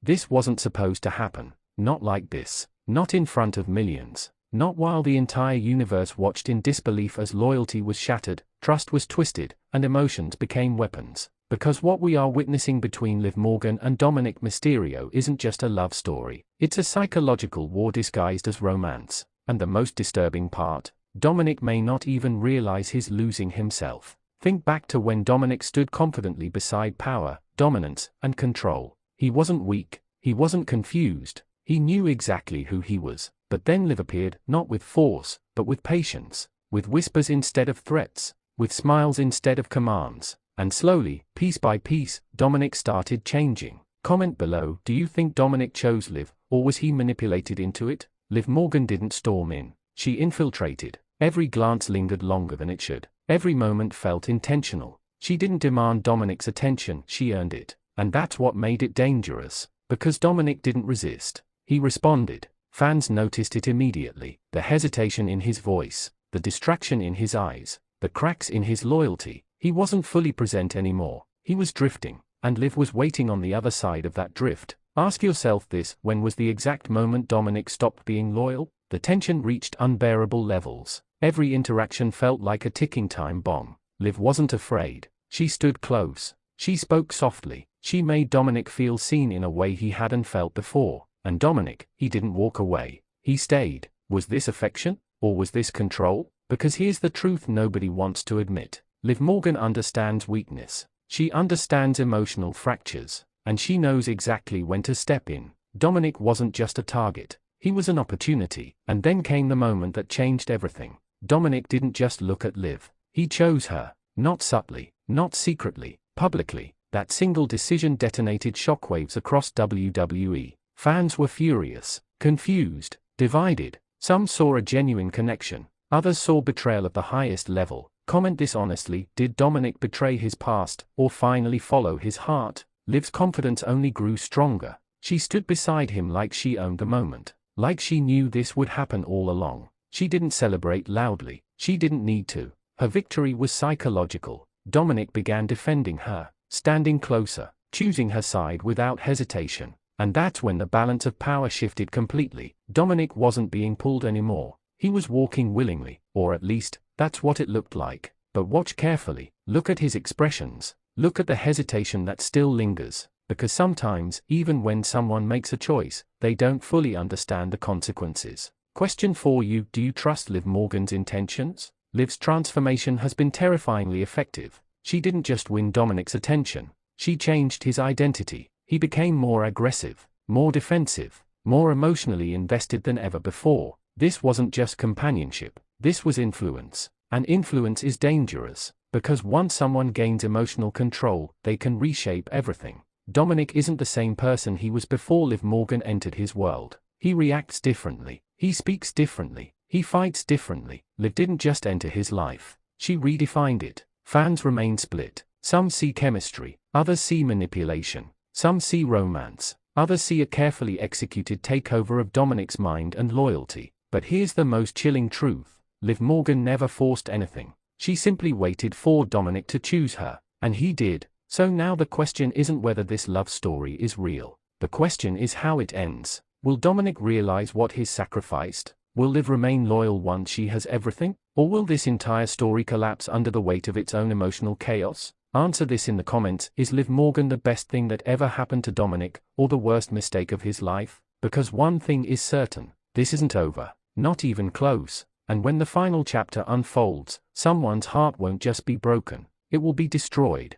This wasn't supposed to happen. Not like this. Not in front of millions. Not while the entire universe watched in disbelief as loyalty was shattered, trust was twisted, and emotions became weapons. Because what we are witnessing between Liv Morgan and Dominik Mysterio isn't just a love story. It's a psychological war disguised as romance. And the most disturbing part, Dominik may not even realize he's losing himself. Think back to when Dominik stood confidently beside power, dominance, and control. He wasn't weak. He wasn't confused. He knew exactly who he was. But then Liv appeared, not with force, but with patience, with whispers instead of threats, with smiles instead of commands. And slowly, piece by piece, Dominik started changing. Comment below, do you think Dominik chose Liv, or was he manipulated into it? Liv Morgan didn't storm in. She infiltrated. Every glance lingered longer than it should. Every moment felt intentional. She didn't demand Dominik's attention, she earned it. And that's what made it dangerous. Because Dominik didn't resist. He responded. Fans noticed it immediately. The hesitation in his voice, the distraction in his eyes, the cracks in his loyalty. He wasn't fully present anymore. He was drifting. And Liv was waiting on the other side of that drift. Ask yourself this, when was the exact moment Dominik stopped being loyal? The tension reached unbearable levels. Every interaction felt like a ticking time bomb. Liv wasn't afraid. She stood close. She spoke softly. She made Dominik feel seen in a way he hadn't felt before. And Dominik, he didn't walk away. He stayed. Was this affection? Or was this control? Because here's the truth nobody wants to admit. Liv Morgan understands weakness. She understands emotional fractures. And she knows exactly when to step in. Dominik wasn't just a target. He was an opportunity. And then came the moment that changed everything. Dominik didn't just look at Liv. He chose her. Not subtly. Not secretly. Publicly. That single decision detonated shockwaves across WWE. Fans were furious, confused, divided. Some saw a genuine connection. Others saw betrayal at the highest level. Comment this honestly, did Dominik betray his past, or finally follow his heart? Liv's confidence only grew stronger. She stood beside him like she owned the moment. Like she knew this would happen all along. She didn't celebrate loudly. She didn't need to. Her victory was psychological. Dominik began defending her, standing closer, choosing her side without hesitation. And that's when the balance of power shifted completely. Dominik wasn't being pulled anymore. He was walking willingly, or at least, that's what it looked like. But watch carefully. Look at his expressions. Look at the hesitation that still lingers. Because sometimes, even when someone makes a choice, they don't fully understand the consequences. Question for you, do you trust Liv Morgan's intentions? Liv's transformation has been terrifyingly effective. She didn't just win Dominik's attention. She changed his identity. He became more aggressive, more defensive, more emotionally invested than ever before. This wasn't just companionship. This was influence. And influence is dangerous. Because once someone gains emotional control, they can reshape everything. Dominik isn't the same person he was before Liv Morgan entered his world. He reacts differently. He speaks differently. He fights differently. Liv didn't just enter his life. She redefined it. Fans remain split. Some see chemistry. Others see manipulation. Some see romance. Others see a carefully executed takeover of Dominik's mind and loyalty. But here's the most chilling truth. Liv Morgan never forced anything. She simply waited for Dominik to choose her. And he did. So now the question isn't whether this love story is real. The question is how it ends. Will Dominik realize what he's sacrificed? Will Liv remain loyal once she has everything? Or will this entire story collapse under the weight of its own emotional chaos? Answer this in the comments. Is Liv Morgan the best thing that ever happened to Dominik, or the worst mistake of his life? Because one thing is certain. This isn't over. Not even close. And when the final chapter unfolds, someone's heart won't just be broken. It will be destroyed.